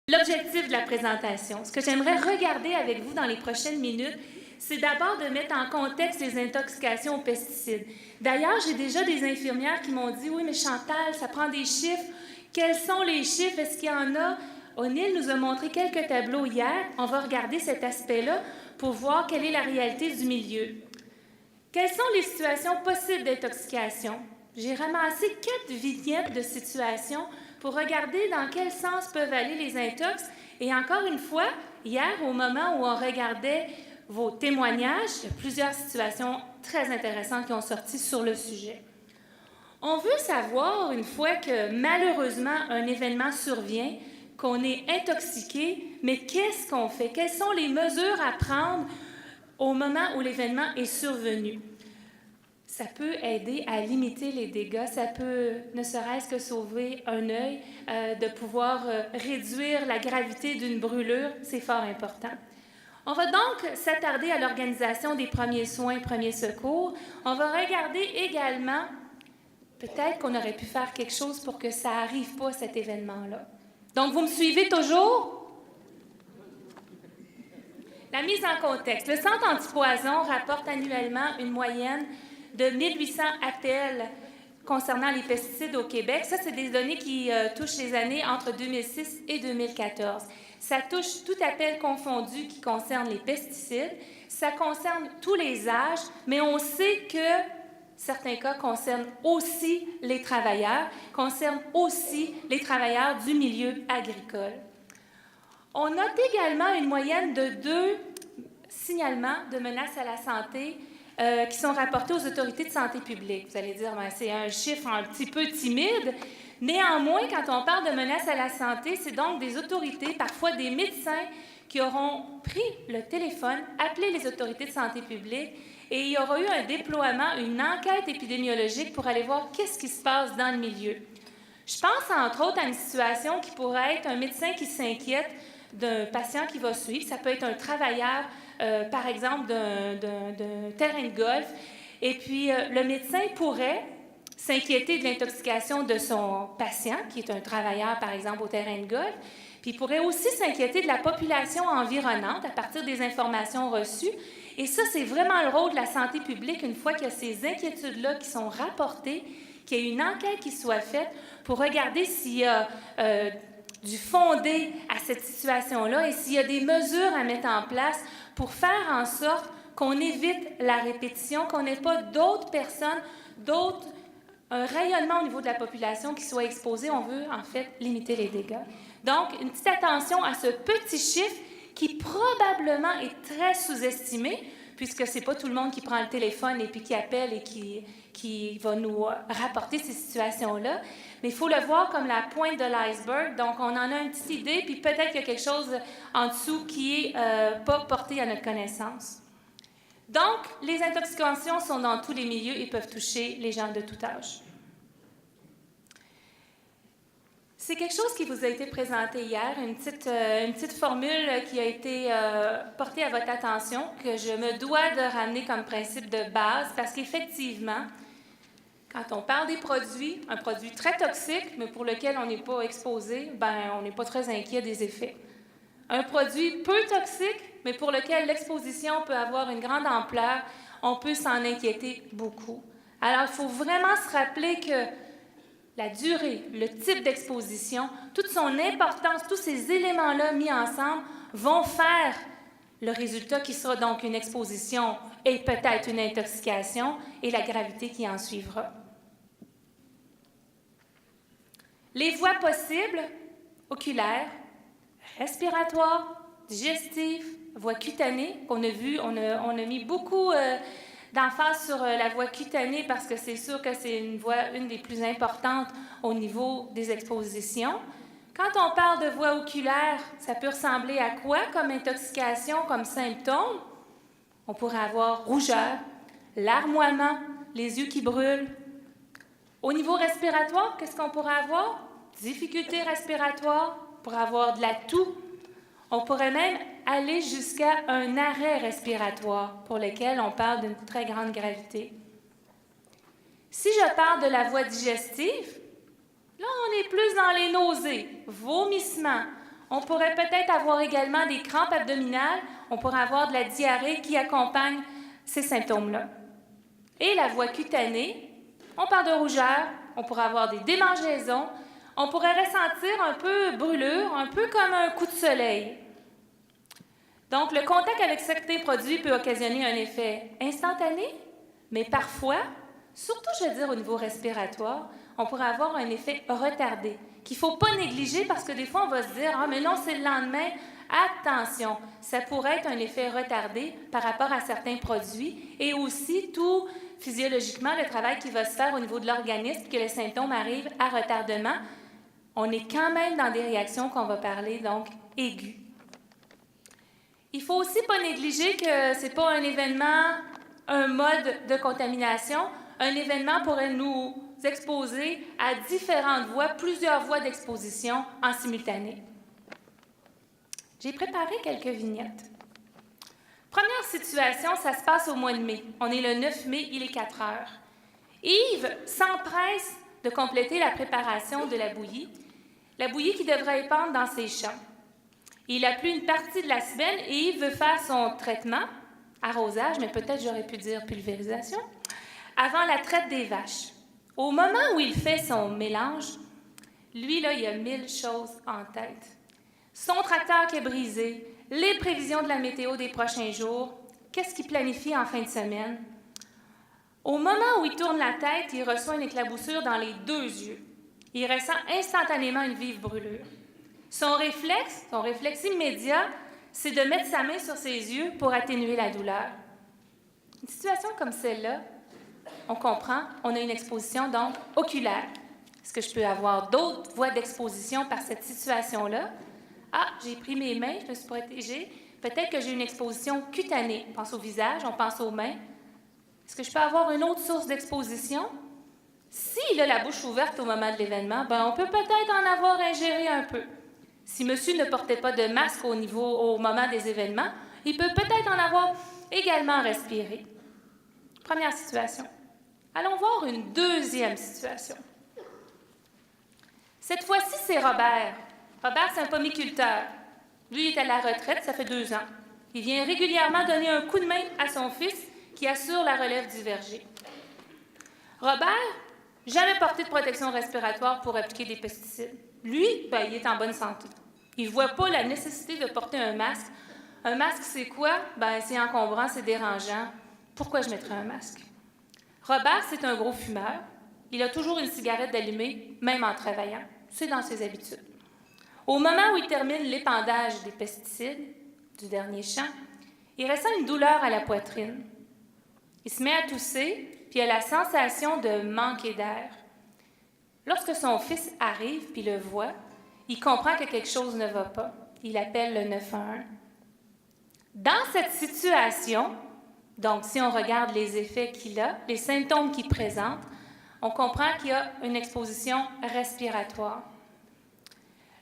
L'objectif de la présentation, ce que j'aimerais regarder avec vous dans les prochaines minutes, c'est d'abord de mettre en contexte les intoxications aux pesticides. D'ailleurs, j'ai déjà des infirmières qui m'ont dit « Oui, mais Chantal, ça prend des chiffres. Quels sont les chiffres? Est-ce qu'il y en a? » O'Neill nous a montré quelques tableaux hier. On va regarder cet aspect-là pour voir quelle est la réalité du milieu. Quelles sont les situations possibles d'intoxication? J'ai ramassé 4 vignettes de situations pour regarder dans quel sens peuvent aller les intox. Et encore une fois, hier, au moment où on regardait vos témoignages, il y a plusieurs situations très intéressantes qui ont sorti sur le sujet. On veut savoir, une fois que malheureusement un événement survient, qu'on est intoxiqué, mais qu'est-ce qu'on fait? Quelles sont les mesures à prendre au moment où l'événement est survenu? Ça peut aider à limiter les dégâts, ça peut ne serait-ce que sauver un œil, de pouvoir réduire la gravité d'une brûlure, c'est fort important. On va donc s'attarder à l'organisation des premiers soins, premiers secours. On va regarder également, peut-être qu'on aurait pu faire quelque chose pour que ça n'arrive pas, cet événement-là. Donc, vous me suivez toujours? La mise en contexte. Le Centre antipoison rapporte annuellement une moyenne de 1800 appels concernant les pesticides au Québec. Ça, c'est des données qui touchent les années entre 2006 et 2014. Ça touche tout appel confondu qui concerne les pesticides. Ça concerne tous les âges, mais on sait que certains cas concernent aussi les travailleurs, du milieu agricole. On note également une moyenne de 2 signalements de menaces à la santé qui sont rapportés aux autorités de santé publique. Vous allez dire, c'est un chiffre un petit peu timide. Néanmoins, quand on parle de menaces à la santé, c'est donc des autorités, parfois des médecins, qui auront pris le téléphone, appelé les autorités de santé publique, et il y aura eu un déploiement, une enquête épidémiologique pour aller voir qu'est-ce qui se passe dans le milieu. Je pense, entre autres, à une situation qui pourrait être un médecin qui s'inquiète d'un patient qui va suivre. Ça peut être un travailleur, par exemple, d'un terrain de golf. Et puis, le médecin pourrait s'inquiéter de l'intoxication de son patient, qui est un travailleur, par exemple, au terrain de golf. Puis, il pourrait aussi s'inquiéter de la population environnante à partir des informations reçues. Et ça, c'est vraiment le rôle de la santé publique, une fois qu'il y a ces inquiétudes-là qui sont rapportées, qu'il y ait une enquête qui soit faite pour regarder s'il y a du fondé à cette situation-là et s'il y a des mesures à mettre en place pour faire en sorte qu'on évite la répétition, qu'on n'ait pas d'autres personnes, un rayonnement au niveau de la population qui soit exposé. On veut, en fait, limiter les dégâts. Donc, une petite attention à ce petit chiffre qui probablement est très sous-estimé, puisque ce n'est pas tout le monde qui prend le téléphone et puis qui appelle et qui va nous rapporter ces situations-là. Mais il faut le voir comme la pointe de l'iceberg. Donc, on en a une petite idée, puis peut-être qu'il y a quelque chose en dessous qui n'est pas porté à notre connaissance. Donc, les intoxications sont dans tous les milieux et peuvent toucher les gens de tout âge. C'est quelque chose qui vous a été présenté hier, une petite formule qui a été portée à votre attention, que je me dois de ramener comme principe de base, parce qu'effectivement, quand on parle des produits, un produit très toxique, mais pour lequel on n'est pas exposé, on n'est pas très inquiet des effets. Un produit peu toxique, mais pour lequel l'exposition peut avoir une grande ampleur, on peut s'en inquiéter beaucoup. Alors, il faut vraiment se rappeler que la durée, le type d'exposition, toute son importance, tous ces éléments-là mis ensemble vont faire le résultat qui sera donc une exposition et peut-être une intoxication et la gravité qui en suivra. Les voies possibles, oculaires, respiratoires, digestives, voies cutanées, qu'on a vues, on a mis beaucoup d'emphase sur la voie cutanée parce que c'est sûr que c'est une des plus importantes au niveau des expositions. Quand on parle de voie oculaire, ça peut ressembler à quoi comme intoxication, comme symptômes? On pourrait avoir rougeur, larmoiement, les yeux qui brûlent. Au niveau respiratoire, qu'est-ce qu'on pourrait avoir? Difficultés respiratoires, on pourrait avoir de la toux. On pourrait même aller jusqu'à un arrêt respiratoire pour lequel on parle d'une très grande gravité. Si je parle de la voie digestive, là, on est plus dans les nausées, vomissements. On pourrait peut-être avoir également des crampes abdominales. On pourrait avoir de la diarrhée qui accompagne ces symptômes-là. Et la voie cutanée, on parle de rougeur, on pourrait avoir des démangeaisons, on pourrait ressentir un peu brûlure, un peu comme un coup de soleil. Donc, le contact avec certains produits peut occasionner un effet instantané, mais parfois, surtout, je veux dire, au niveau respiratoire, on pourrait avoir un effet retardé, qu'il ne faut pas négliger parce que des fois, on va se dire « Ah, mais non, c'est le lendemain ». Attention, ça pourrait être un effet retardé par rapport à certains produits et aussi tout physiologiquement le travail qui va se faire au niveau de l'organisme, que les symptômes arrivent à retardement. On est quand même dans des réactions qu'on va parler, donc, aiguës. Il ne faut aussi pas négliger que ce n'est pas un événement, un mode de contamination. Un événement pourrait nous exposer à différentes voies, plusieurs voies d'exposition en simultané. J'ai préparé quelques vignettes. Première situation, ça se passe au mois de mai. On est le 9 mai, il est 4 heures. Yves s'empresse de compléter la préparation de la bouillie qui devrait épandre dans ses champs. Il a plu une partie de la semaine et Yves veut faire son traitement, arrosage, mais peut-être j'aurais pu dire pulvérisation, avant la traite des vaches. Au moment où il fait son mélange, lui, là, il a 1000 choses en tête. Son tracteur qui est brisé, les prévisions de la météo des prochains jours, qu'est-ce qu'il planifie en fin de semaine. Au moment où il tourne la tête, il reçoit une éclaboussure dans les 2 yeux. Il ressent instantanément une vive brûlure. Son réflexe immédiat, c'est de mettre sa main sur ses yeux pour atténuer la douleur. Une situation comme celle-là, on comprend, on a une exposition donc oculaire. Est-ce que je peux avoir d'autres voies d'exposition par cette situation-là? Ah, j'ai pris mes mains, je me suis protégée. Peut-être que j'ai une exposition cutanée. On pense au visage, on pense aux mains. Est-ce que je peux avoir une autre source d'exposition? S'il a la bouche ouverte au moment de l'événement, on peut peut-être en avoir ingéré un peu. Si monsieur ne portait pas de masque au moment des événements, il peut peut-être en avoir également respiré. Première situation. Allons voir une deuxième situation. Cette fois-ci, c'est Robert. Robert, c'est un pomiculteur. Lui, il est à la retraite, ça fait 2 ans. Il vient régulièrement donner un coup de main à son fils qui assure la relève du verger. Robert, jamais porté de protection respiratoire pour appliquer des pesticides. Lui, il est en bonne santé. Il ne voit pas la nécessité de porter un masque. Un masque, c'est quoi? C'est encombrant, c'est dérangeant. Pourquoi je mettrais un masque? Robert, c'est un gros fumeur. Il a toujours une cigarette d'allumée, même en travaillant. C'est dans ses habitudes. Au moment où il termine l'épandage des pesticides du dernier champ, il ressent une douleur à la poitrine. Il se met à tousser, puis il a la sensation de manquer d'air. Lorsque son fils arrive puis le voit, il comprend que quelque chose ne va pas. Il appelle le 911. Dans cette situation, donc si on regarde les effets qu'il a, les symptômes qu'il présente, on comprend qu'il y a une exposition respiratoire.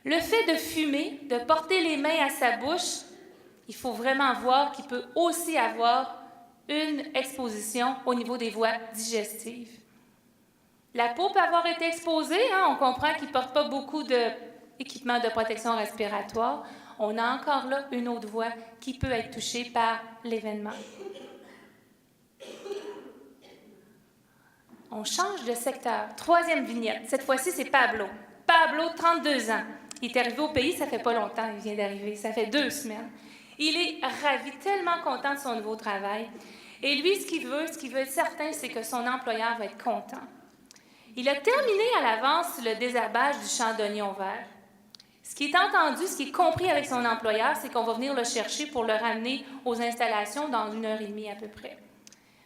Le fait de fumer, de porter les mains à sa bouche, il faut vraiment voir qu'il peut aussi avoir une exposition au niveau des voies digestives. La peau peut avoir été exposée, on comprend qu'il ne porte pas beaucoup d'équipement de protection respiratoire. On a encore là une autre voie qui peut être touchée par l'événement. On change de secteur. Troisième vignette. Cette fois-ci, c'est Pablo. Pablo, 32 ans. Il est arrivé au pays, ça fait pas longtemps, il vient d'arriver, ça fait 2 semaines. Il est ravi, tellement content de son nouveau travail. Et lui, ce qu'il veut être certain, c'est que son employeur va être content. Il a terminé à l'avance le désherbage du champ d'oignons verts. Ce qui est entendu, ce qui est compris avec son employeur, c'est qu'on va venir le chercher pour le ramener aux installations dans 1h30 à peu près.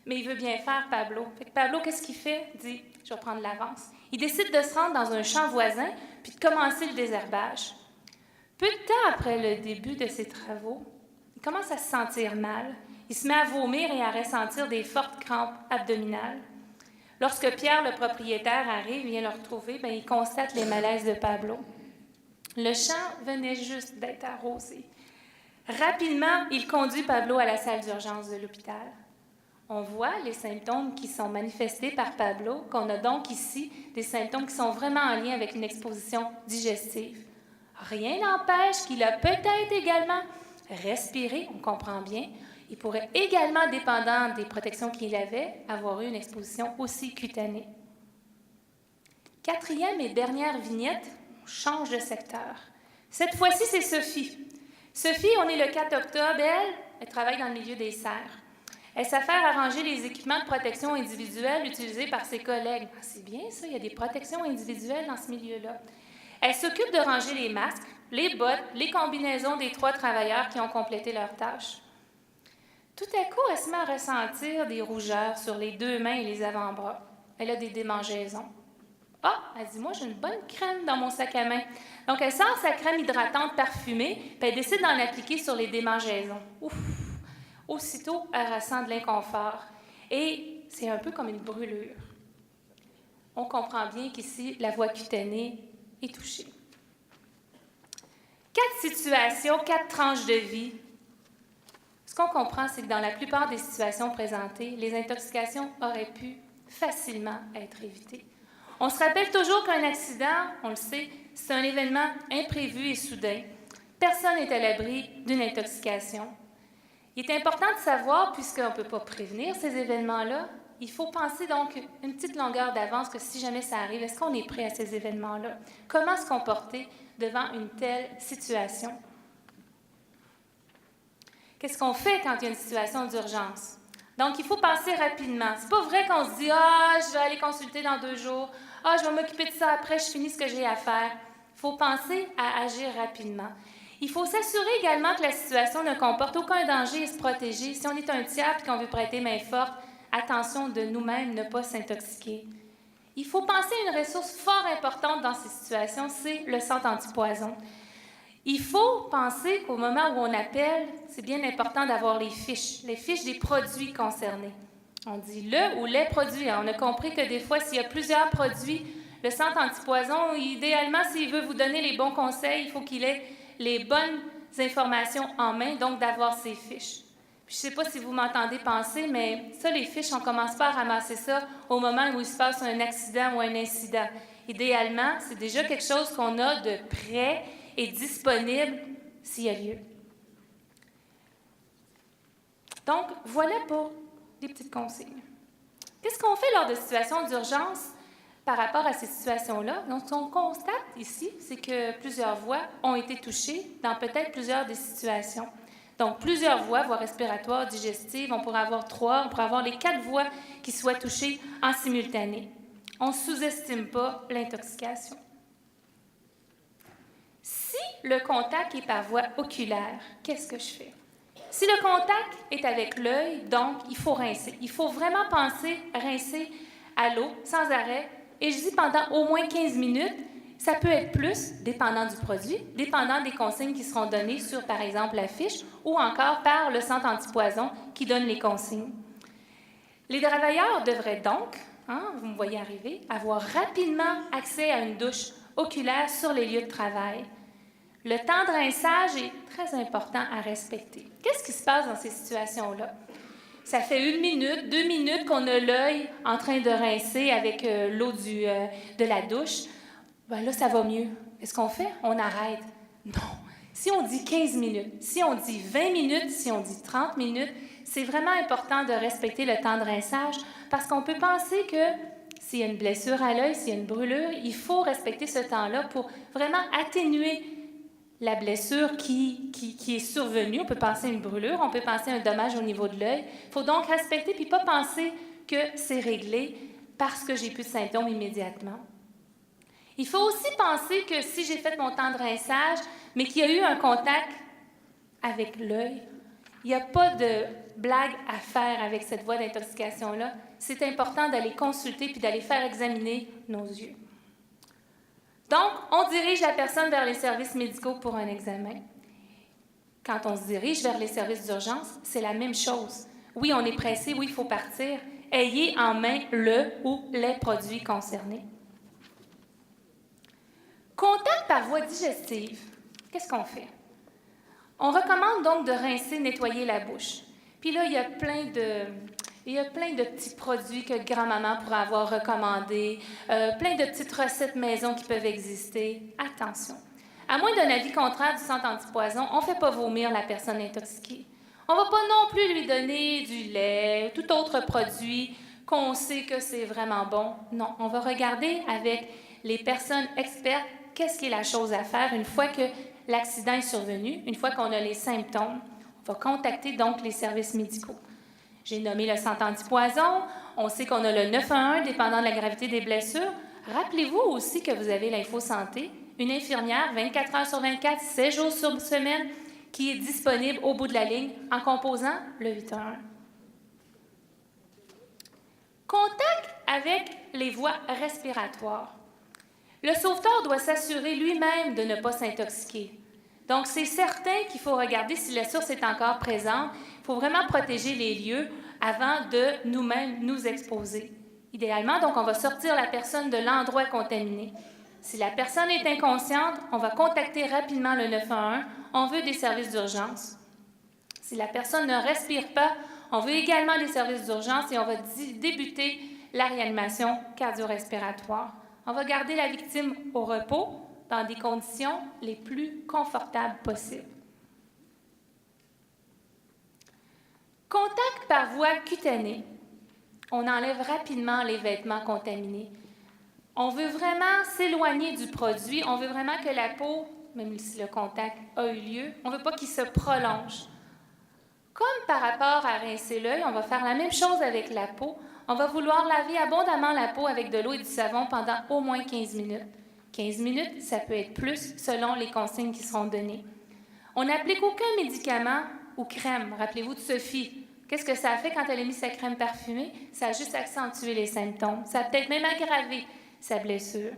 Mais il veut bien faire, Pablo. Fait que Pablo, qu'est-ce qu'il fait? Il dit, je vais prendre l'avance. Il décide de se rendre dans un champ voisin puis de commencer le désherbage. Peu de temps après le début de ses travaux, il commence à se sentir mal. Il se met à vomir et à ressentir des fortes crampes abdominales. Lorsque Pierre, le propriétaire, arrive, vient le retrouver, il constate les malaises de Pablo. Le champ venait juste d'être arrosé. Rapidement, il conduit Pablo à la salle d'urgence de l'hôpital. On voit les symptômes qui sont manifestés par Pablo, qu'on a donc ici des symptômes qui sont vraiment en lien avec une exposition digestive. Rien n'empêche qu'il a peut-être également respiré, on comprend bien. Il pourrait également, dépendant des protections qu'il avait, avoir eu une exposition aussi cutanée. Quatrième et dernière vignette, on change de secteur. Cette fois-ci, c'est Sophie. Sophie, on est le 4 octobre, elle travaille dans le milieu des serres. Elle s'affaire à ranger les équipements de protection individuelle utilisés par ses collègues. Ah, c'est bien ça, il y a des protections individuelles dans ce milieu-là. Elle s'occupe de ranger les masques, les bottes, les combinaisons des 3 travailleurs qui ont complété leur tâche. Tout à coup, elle se met à ressentir des rougeurs sur les 2 mains et les avant-bras. Elle a des démangeaisons. Ah, elle dit, moi, j'ai une bonne crème dans mon sac à main. Donc, elle sort sa crème hydratante parfumée, puis elle décide d'en appliquer sur les démangeaisons. Ouf! Aussitôt, elle ressent de l'inconfort. Et c'est un peu comme une brûlure. On comprend bien qu'ici, la voie cutanée est touchée. 4 situations, 4 tranches de vie. Ce qu'on comprend, c'est que dans la plupart des situations présentées, les intoxications auraient pu facilement être évitées. On se rappelle toujours qu'un accident, on le sait, c'est un événement imprévu et soudain. Personne n'est à l'abri d'une intoxication. Il est important de savoir, puisqu'on ne peut pas prévenir ces événements-là, il faut penser donc une petite longueur d'avance que si jamais ça arrive, est-ce qu'on est prêt à ces événements-là? Comment se comporter devant une telle situation? Qu'est-ce qu'on fait quand il y a une situation d'urgence? Donc, il faut penser rapidement. C'est pas vrai qu'on se dit « Ah, je vais aller consulter dans 2 jours. Ah, je vais m'occuper de ça après, je finis ce que j'ai à faire. » Il faut penser à agir rapidement. Il faut s'assurer également que la situation ne comporte aucun danger et se protéger. Si on est un tiers et qu'on veut prêter main forte, attention de nous-mêmes, ne pas s'intoxiquer. Il faut penser à une ressource fort importante dans ces situations, c'est le centre antipoison. Il faut penser qu'au moment où on appelle, c'est bien important d'avoir les fiches des produits concernés. On dit le ou les produits. On a compris que des fois, s'il y a plusieurs produits, le centre antipoison, idéalement, s'il veut vous donner les bons conseils, il faut qu'il ait les bonnes informations en main, donc d'avoir ces fiches. Puis, je ne sais pas si vous m'entendez penser, mais ça, les fiches, on ne commence pas à ramasser ça au moment où il se passe un accident ou un incident. Idéalement, c'est déjà quelque chose qu'on a de prêt et disponible s'il y a lieu. Donc, voilà pour des petites consignes. Qu'est-ce qu'on fait lors de situations d'urgence par rapport à ces situations-là? Donc, ce qu'on constate ici, c'est que plusieurs voies ont été touchées dans peut-être plusieurs des situations. Donc, plusieurs voies respiratoires, digestives, on pourrait avoir 3, on pourrait avoir les 4 voies qui soient touchées en simultané. On ne sous-estime pas l'intoxication. Si le contact est par voie oculaire, qu'est-ce que je fais? Si le contact est avec l'œil, donc, il faut rincer. Il faut vraiment penser à rincer à l'eau, sans arrêt, et je dis pendant au moins 15 minutes. Ça peut être plus, dépendant du produit, dépendant des consignes qui seront données sur, par exemple, la fiche, ou encore par le centre antipoison qui donne les consignes. Les travailleurs devraient donc, vous me voyez arriver, avoir rapidement accès à une douche oculaire sur les lieux de travail. Le temps de rinçage est très important à respecter. Qu'est-ce qui se passe dans ces situations-là? Ça fait 1 minute, 2 minutes qu'on a l'œil en train de rincer avec l'eau de la douche. Ben là, ça va mieux. Qu'est-ce qu'on fait? On arrête. Non. Si on dit 15 minutes, si on dit 20 minutes, si on dit 30 minutes, c'est vraiment important de respecter le temps de rinçage parce qu'on peut penser que s'il y a une blessure à l'œil, s'il y a une brûlure, il faut respecter ce temps-là pour vraiment atténuer la blessure qui est survenue. On peut penser à une brûlure, on peut penser à un dommage au niveau de l'œil. Il faut donc respecter puis pas penser que c'est réglé parce que j'ai plus de symptômes immédiatement. Il faut aussi penser que si j'ai fait mon temps de rinçage, mais qu'il y a eu un contact avec l'œil, il n'y a pas de blague à faire avec cette voie d'intoxication-là. C'est important d'aller consulter puis d'aller faire examiner nos yeux. Donc, on dirige la personne vers les services médicaux pour un examen. Quand on se dirige vers les services d'urgence, c'est la même chose. Oui, on est pressé, oui, il faut partir. Ayez en main le ou les produits concernés. Contact par voie digestive, qu'est-ce qu'on fait? On recommande donc de rincer, nettoyer la bouche. Puis là, il y a plein de petits produits que grand-maman pourrait avoir recommandés, plein de petites recettes maison qui peuvent exister. Attention, À moins d'un avis contraire du centre antipoison, on ne fait pas vomir la personne intoxiquée. On ne va pas non plus lui donner du lait ou tout autre produit qu'on sait que c'est vraiment bon. Non, on va regarder avec les personnes expertes qu'est-ce qui est la chose à faire une fois que l'accident est survenu, une fois qu'on a les symptômes. On va contacter donc les services médicaux. J'ai nommé le centre antipoison. On sait qu'on a le 911, dépendant de la gravité des blessures. Rappelez-vous aussi que vous avez l'info-santé, une infirmière 24 heures sur 24, 7 jours sur semaine, qui est disponible au bout de la ligne en composant le 811. Contact avec les voies respiratoires. Le sauveteur doit s'assurer lui-même de ne pas s'intoxiquer. Donc, c'est certain qu'il faut regarder si la source est encore présente. Il faut vraiment protéger les lieux avant de nous-mêmes nous exposer. Idéalement, donc, on va sortir la personne de l'endroit contaminé. Si la personne est inconsciente, on va contacter rapidement le 911. On veut des services d'urgence. Si la personne ne respire pas, on veut également des services d'urgence et on va débuter la réanimation cardio-respiratoire. On va garder la victime au repos dans des conditions les plus confortables possibles. Contact par voie cutanée. On enlève rapidement les vêtements contaminés. On veut vraiment s'éloigner du produit. On veut vraiment que la peau, même si le contact a eu lieu, on ne veut pas qu'il se prolonge. Comme par rapport à rincer l'œil, on va faire la même chose avec la peau. On va vouloir laver abondamment la peau avec de l'eau et du savon pendant au moins 15 minutes. 15 minutes, ça peut être plus selon les consignes qui seront données. On n'applique aucun médicament ou crème. Rappelez-vous de Sophie. Qu'est-ce que ça a fait quand elle a mis sa crème parfumée? Ça a juste accentué les symptômes. Ça a peut-être même aggravé sa blessure.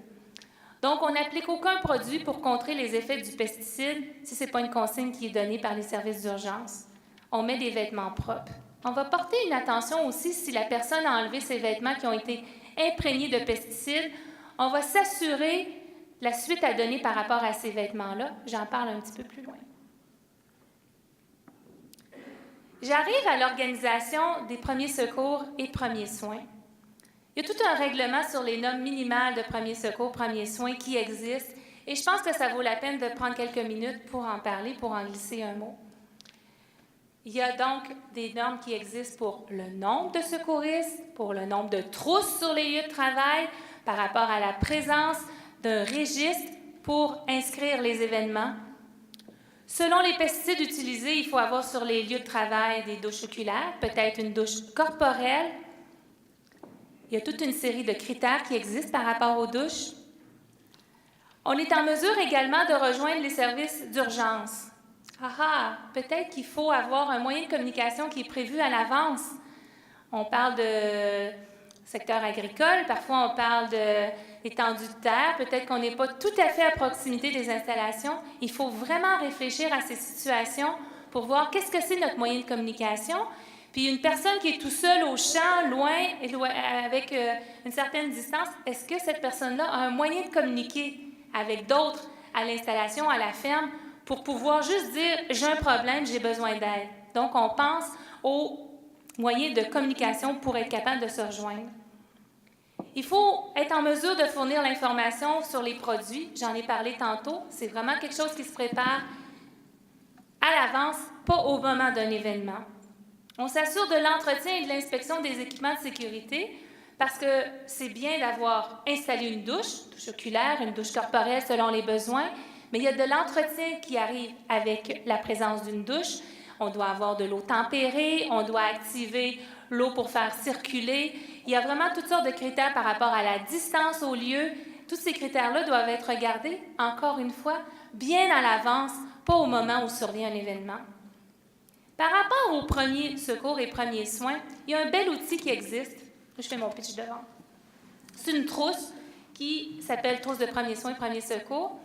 Donc, on n'applique aucun produit pour contrer les effets du pesticide si ce n'est pas une consigne qui est donnée par les services d'urgence. On met des vêtements propres. On va porter une attention aussi si la personne a enlevé ses vêtements qui ont été imprégnés de pesticides. On va s'assurer la suite à donner par rapport à ces vêtements-là. J'en parle un petit peu plus loin. J'arrive à l'organisation des premiers secours et premiers soins. Il y a tout un règlement sur les normes minimales de premiers secours, premiers soins qui existent et je pense que ça vaut la peine de prendre quelques minutes pour en parler, pour en glisser un mot. Il y a donc des normes qui existent pour le nombre de secouristes, pour le nombre de trousses sur les lieux de travail, par rapport à la présence d'un registre pour inscrire les événements. Selon les pesticides utilisés, il faut avoir sur les lieux de travail des douches oculaires, peut-être une douche corporelle. Il y a toute une série de critères qui existent par rapport aux douches. On est en mesure également de rejoindre les services d'urgence. Peut-être qu'il faut avoir un moyen de communication qui est prévu à l'avance. On parle de secteur agricole, parfois on parle d'étendue de terre, peut-être qu'on n'est pas tout à fait à proximité des installations. Il faut vraiment réfléchir à ces situations pour voir qu'est-ce que c'est notre moyen de communication. Puis une personne qui est tout seule au champ, loin avec une certaine distance, est-ce que cette personne-là a un moyen de communiquer avec d'autres à l'installation, à la ferme, pour pouvoir juste dire « j'ai un problème, j'ai besoin d'aide ». Donc, on pense aux moyens de communication pour être capable de se rejoindre. Il faut être en mesure de fournir l'information sur les produits. J'en ai parlé tantôt. C'est vraiment quelque chose qui se prépare à l'avance, pas au moment d'un événement. On s'assure de l'entretien et de l'inspection des équipements de sécurité parce que c'est bien d'avoir installé une douche oculaire, une douche corporelle selon les besoins, mais il y a de l'entretien qui arrive avec la présence d'une douche. On doit avoir de l'eau tempérée, on doit activer l'eau pour faire circuler. Il y a vraiment toutes sortes de critères par rapport à la distance au lieu. Tous ces critères-là doivent être regardés, encore une fois, bien à l'avance, pas au moment où survient un événement. Par rapport aux premiers secours et premiers soins, il y a un bel outil qui existe. Je fais mon pitch devant. C'est une trousse qui s'appelle trousse de premiers soins et premiers secours.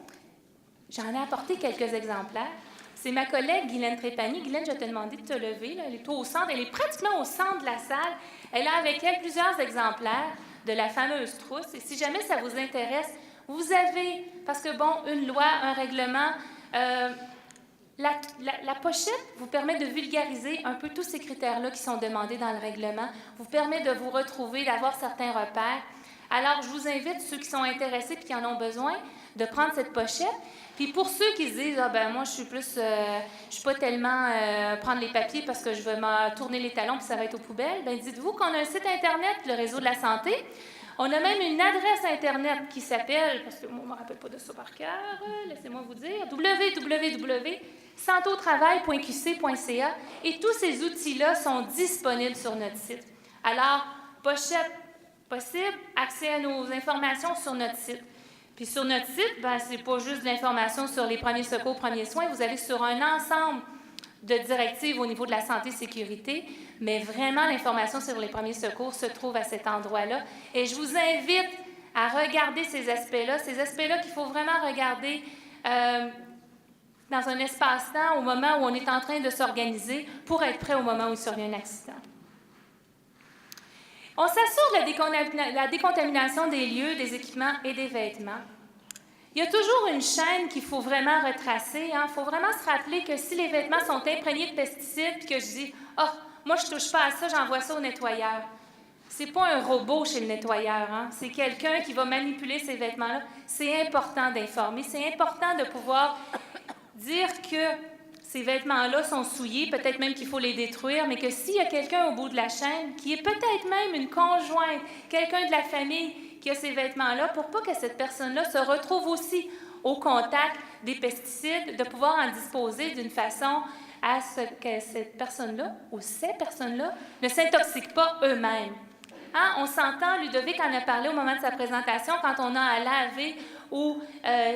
J'en ai apporté quelques exemplaires. C'est ma collègue Guylaine Trépanier. Guylaine, je vais te demander de te lever. Là. Elle est au centre. Elle est pratiquement au centre de la salle. Elle a avec elle plusieurs exemplaires de la fameuse trousse. Et si jamais ça vous intéresse, vous avez, parce que bon, une loi, un règlement, la pochette vous permet de vulgariser un peu tous ces critères-là qui sont demandés dans le règlement, vous permet de vous retrouver, d'avoir certains repères. Alors, je vous invite, ceux qui sont intéressés et qui en ont besoin, de prendre cette pochette. Puis pour ceux qui se disent, ah ben moi, je suis pas tellement prendre les papiers parce que je vais me tourner les talons puis ça va être aux poubelles, ben dites-vous qu'on a un site Internet, le Réseau de la santé. On a même une adresse Internet qui s'appelle, parce que moi, je ne me rappelle pas de ça par cœur, laissez-moi vous dire, www.santéautravail.qc.ca, et tous ces outils-là sont disponibles sur notre site. Alors, pochette possible, accès à nos informations sur notre site. Puis sur notre site, ben, ce n'est pas juste de l'information sur les premiers secours, premiers soins, vous allez sur un ensemble de directives au niveau de la santé et sécurité, mais vraiment l'information sur les premiers secours se trouve à cet endroit-là. Et je vous invite à regarder ces aspects-là qu'il faut vraiment regarder dans un espace-temps au moment où on est en train de s'organiser pour être prêt au moment où il survient un accident. On s'assure de la décontamination des lieux, des équipements et des vêtements. Il y a toujours une chaîne qu'il faut vraiment retracer. Il faut vraiment se rappeler que si les vêtements sont imprégnés de pesticides, puis que je dis « Ah, moi, je ne touche pas à ça, j'envoie ça au nettoyeur », ce n'est pas un robot chez le nettoyeur. C'est quelqu'un qui va manipuler ces vêtements-là. C'est important d'informer. C'est important de pouvoir dire que ces vêtements-là sont souillés, peut-être même qu'il faut les détruire, mais que s'il y a quelqu'un au bout de la chaîne, qui est peut-être même une conjointe, quelqu'un de la famille qui a ces vêtements-là, pour pas que cette personne-là se retrouve aussi au contact des pesticides, de pouvoir en disposer d'une façon à ce que cette personne-là ou ces personnes-là ne s'intoxiquent pas eux-mêmes. On s'entend, Ludovic en a parlé au moment de sa présentation, quand on a à laver ou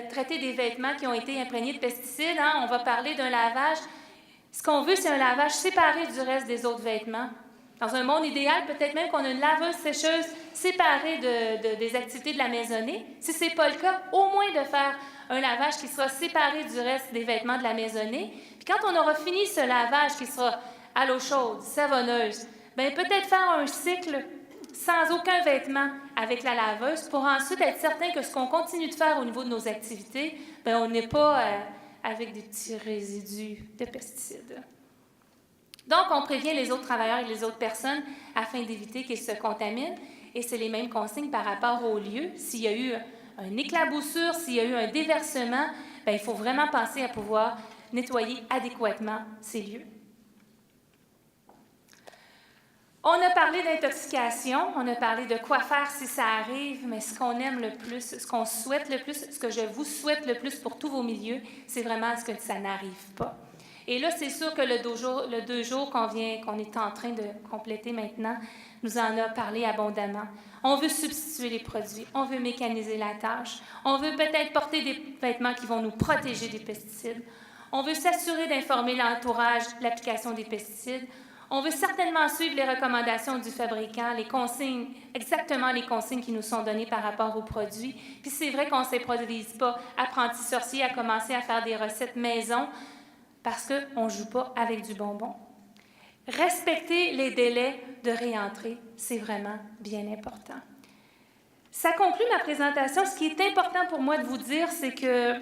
traiter des vêtements qui ont été imprégnés de pesticides, on va parler d'un lavage. Ce qu'on veut, c'est un lavage séparé du reste des autres vêtements. Dans un monde idéal, peut-être même qu'on a une laveuse sécheuse séparée des activités de la maisonnée. Si ce n'est pas le cas, au moins de faire un lavage qui sera séparé du reste des vêtements de la maisonnée. Puis quand on aura fini ce lavage qui sera à l'eau chaude, savonneuse, bien peut-être faire un cycle sans aucun vêtement avec la laveuse pour ensuite être certain que ce qu'on continue de faire au niveau de nos activités, bien on n'est pas avec des petits résidus de pesticides. Donc, on prévient les autres travailleurs et les autres personnes afin d'éviter qu'ils se contaminent. Et c'est les mêmes consignes par rapport au lieu. S'il y a eu une éclaboussure, s'il y a eu un déversement, bien, il faut vraiment penser à pouvoir nettoyer adéquatement ces lieux. On a parlé d'intoxication, on a parlé de quoi faire si ça arrive, mais ce qu'on aime le plus, ce qu'on souhaite le plus, ce que je vous souhaite le plus pour tous vos milieux, c'est vraiment ce que ça n'arrive pas. Et là, c'est sûr que le 2 jours qu'on est en train de compléter maintenant nous en a parlé abondamment. On veut substituer les produits, on veut mécaniser la tâche, on veut peut-être porter des vêtements qui vont nous protéger des pesticides, on veut s'assurer d'informer l'entourage de l'application des pesticides, on veut certainement suivre les recommandations du fabricant, les consignes, exactement les consignes qui nous sont données par rapport aux produits. Puis c'est vrai qu'on ne s'improvise pas apprenti sorcier à commencer à faire des recettes maison, parce qu'on ne joue pas avec du bonbon. Respecter les délais de réentrée, c'est vraiment bien important. Ça conclut ma présentation. Ce qui est important pour moi de vous dire, c'est que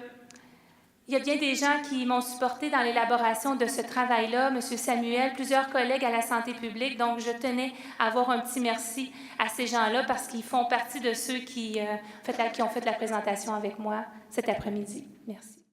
il y a bien des gens qui m'ont supporté dans l'élaboration de ce travail-là, M. Samuel, plusieurs collègues à la santé publique, donc je tenais à avoir un petit merci à ces gens-là parce qu'ils font partie de ceux qui ont fait la présentation avec moi cet après-midi. Merci.